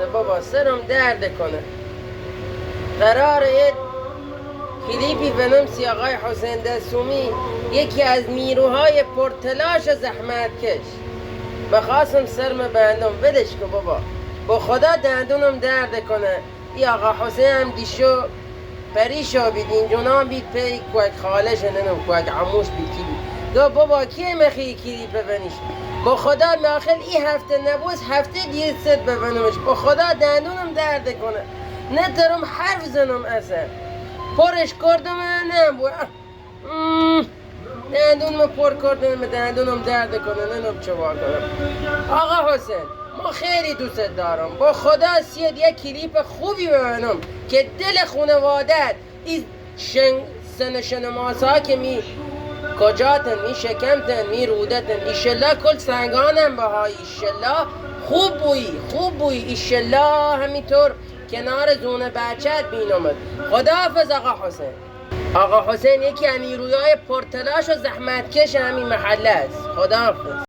شده بابا، سرم درد کنه. قراره کلیپی به نام آقای حسین دستومی، یکی از نیروهای پرتلاش زحمت کش، بخواستم سرم بندم ولش که بابا، با خدا دندونم درد کنه. ای آقا حسین هم دیشو پریشا بید اینجونا بید پی کوک خالش ننم کوک عموش بید کی بید دو بابا کی مخی کلیپ ببنیش با خدا ماخل ای هفته نبوز هفته دیگه ست ببنمش با خدا دندونم درد کنه، نه ترم حرف زنم اصلا پرش کردم نم بو دندونم پر کردم دندونم درد کنه ننم چه کنم. آقا حسین ما خیلی دوست دارم، با خدا سید یک کلیپ خوبی ببینم که دل خانوادت این سن شنماسا که می کجاتن می شکمتن می رودتن ایشالله کل سنگانم بها ایشالله خوب بوی ایشالله همینطور کنار زونه بچت بینامد. خداحافظ آقا حسین. آقا حسین یکی از نیروهای پرتلاش و زحمتکش همین محله است. خداحافظ.